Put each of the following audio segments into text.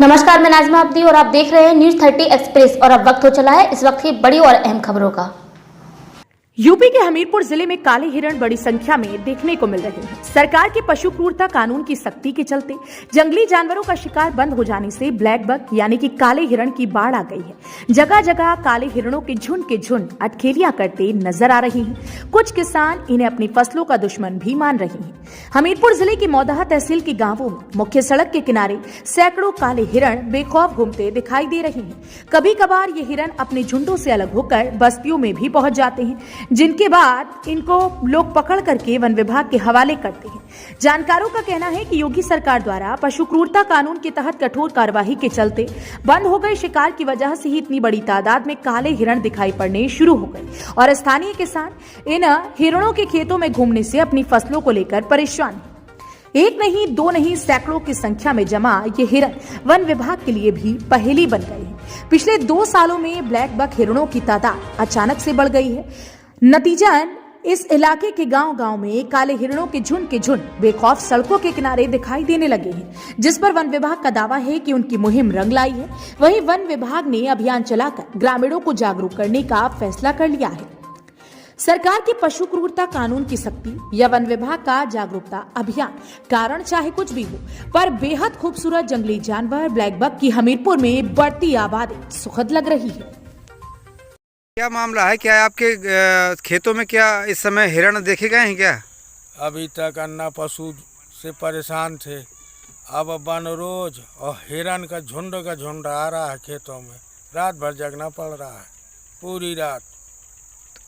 नमस्कार, मैं नाज़िमा अब्दी और आप देख रहे हैं न्यूज़ 30 एक्सप्रेस। और अब वक्त हो चला है इस वक्त की बड़ी और अहम खबरों का। यूपी के हमीरपुर जिले में काले हिरण बड़ी संख्या में देखने को मिल रहे हैं। सरकार के पशु क्रूरता कानून की सख्ती के चलते जंगली जानवरों का शिकार बंद हो जाने से ब्लैक बक यानी कि काले हिरण की बाढ़ आ गई है। जगह जगह काले हिरणों के झुंड अटखेलियां करते नजर आ रही हैं। कुछ किसान इन्हें अपनी फसलों का दुश्मन भी मान रहे हैं। हमीरपुर जिले की मौदाहा तहसील के गांवों में मुख्य सड़क के किनारे सैकड़ों काले हिरण बेखौफ घूमते दिखाई दे रहे हैं। कभी कभार ये हिरण अपने झुंडों से अलग होकर बस्तियों में भी पहुंच जाते हैं, जिनके बाद इनको लोग पकड़ करके वन विभाग के हवाले करते हैं। जानकारों का कहना है कि योगी सरकार द्वारा पशु क्रूरता कानून के तहत कठोर कार्यवाही के चलते बंद हो गए शिकार की वजह से ही इतनी बड़ी तादाद में काले हिरण दिखाई पड़ने शुरू हो गए और स्थानीय किसान इन हिरणों के खेतों में घूमने से अपनी फसलों को लेकर परेशान हैं। एक नहीं दो नहीं सैकड़ों की संख्या में जमा ये हिरण वन विभाग के लिए भी पहेली बन गए हैं। पिछले 2 सालों में ब्लैक बक हिरणों की तादाद अचानक से बढ़ गई है। नतीजन इस इलाके के गांव-गांव में काले हिरणों के झुंड बेखौफ सड़कों के किनारे दिखाई देने लगे हैं, जिस पर वन विभाग का दावा है कि उनकी मुहिम रंग लाई है। वहीं वन विभाग ने अभियान चलाकर ग्रामीणों को जागरूक करने का फैसला कर लिया है। सरकार के पशु क्रूरता कानून की सख्ती या वन विभाग का जागरूकता अभियान, कारण चाहे कुछ भी हो, पर बेहद खूबसूरत जंगली जानवर ब्लैक बक की हमीरपुर में बढ़ती आबादी सुखद लग रही है। क्या मामला है? क्या आपके खेतों में क्या इस समय हिरण देखे गए हैं क्या? अभी तक अन्ना पशु से परेशान थे, अब वन रोज और हिरण का झुंड आ रहा है खेतों में। रात भर जगना पड़ रहा है, पूरी रात।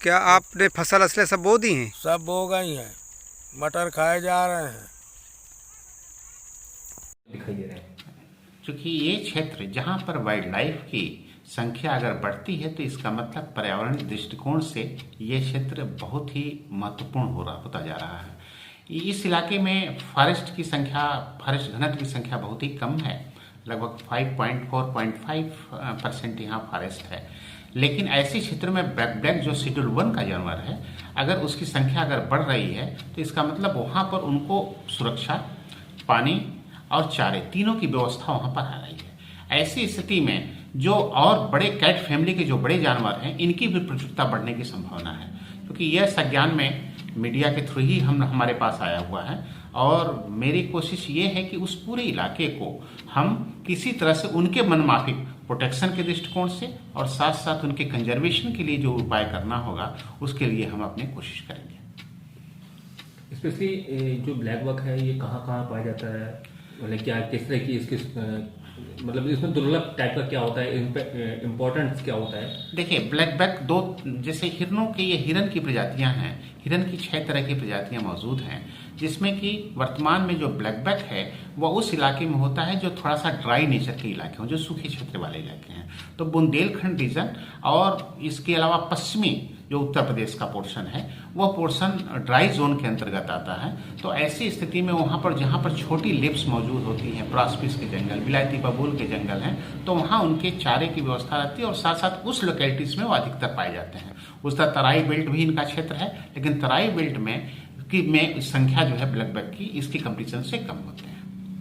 क्या आपने फसल असले सब बो दी हैं? सब बो गई हैं, मटर खाए जा रहे हैं। दिखाई दे रहे हैं क्योंकि ये क्षेत्र जहाँ पर वाइल्ड लाइफ की संख्या अगर बढ़ती है तो इसका मतलब पर्यावरण दृष्टिकोण से ये क्षेत्र बहुत ही महत्वपूर्ण होता जा रहा है। इस इलाके में फॉरेस्ट घनत्व की संख्या बहुत ही कम है, लगभग 5.4-5% यहाँ फॉरेस्ट है। लेकिन ऐसे क्षेत्रों में ब्लैक जो शेड्यूल 1 का जानवर है, अगर उसकी संख्या अगर बढ़ रही है तो इसका मतलब वहाँ पर उनको सुरक्षा, पानी और चारे तीनों की व्यवस्था वहाँ पर आ रही है। ऐसी स्थिति में जो और बड़े कैट फैमिली के जो बड़े जानवर हैं, इनकी भी प्रचुरता बढ़ने की संभावना है, क्योंकि यह संज्ञान में मीडिया के थ्रू ही हमारे पास आया हुआ है। और मेरी कोशिश ये है कि उस पूरे इलाके को हम किसी तरह से उनके मनमाफिक प्रोटेक्शन के दृष्टिकोण से और साथ साथ उनके कंजर्वेशन के लिए जो उपाय करना होगा, उसके लिए हम अपनी कोशिश करेंगे। स्पेशली जो ब्लैक बक है, ये कहाँ पाया जाता है? मतलब क्या किस तरह की इसकी मतलब इसमें दुर्लभ टाइप का क्या होता है, इम्पोर्टेंस क्या होता है? देखिए, ब्लैक बक दो, जैसे हिरणों के ये हिरण की प्रजातियां हैं, हिरण की 6 तरह की प्रजातियां मौजूद हैं, जिसमें कि वर्तमान में जो ब्लैक बक है वह उस इलाके में होता है जो थोड़ा सा ड्राई नेचर के इलाके हैं, जो सूखे क्षेत्र वाले इलाके हैं। तो बुंदेलखंड रीजन और इसके अलावा पश्चिमी जो उत्तर प्रदेश का पोर्शन है, वह पोर्शन ड्राई जोन के अंतर्गत आता है। तो ऐसी स्थिति में वहाँ पर जहाँ पर छोटी लिप्स मौजूद होती हैं, प्रॉस्पिस के जंगल, विलायती बबूल के जंगल हैं, तो वहाँ उनके चारे की व्यवस्था रहती है और साथ साथ उस लोकेलिटीज में वो अधिकतर पाए जाते हैं। उस तरह तराई बेल्ट भी इनका क्षेत्र है, लेकिन तराई बेल्ट में संख्या जो है ब्लैक बक की इसकी कंपटीशन से कम होते हैं।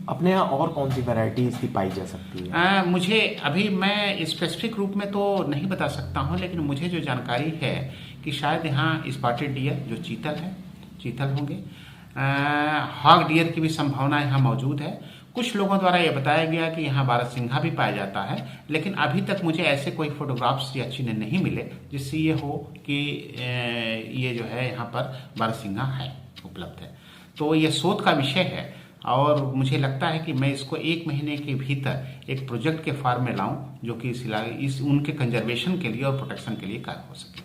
अपने यहाँ और कौन सी वैरायटी इसकी पाई जा सकती है? मुझे अभी मैं स्पेसिफिक रूप में तो नहीं बता सकता हूँ, लेकिन मुझे जो जानकारी है कि शायद यहाँ स्पॉटेड डियर जो चीतल होंगे, हॉग डियर की भी संभावना यहाँ मौजूद है। कुछ लोगों द्वारा यह बताया गया कि यहाँ बारहसिंघा भी पाया जाता है, लेकिन अभी तक मुझे ऐसे कोई फोटोग्राफ्स या चिन्ह नहीं मिले जिससे ये हो कि ये जो है यहाँ पर बारहसिंघा है, उपलब्ध है। तो ये शोध का विषय है और मुझे लगता है कि मैं इसको 1 महीने के भीतर एक प्रोजेक्ट के फॉर्म में लाऊं, जो कि इस उनके कंजर्वेशन के लिए और प्रोटेक्शन के लिए कार्य हो सके।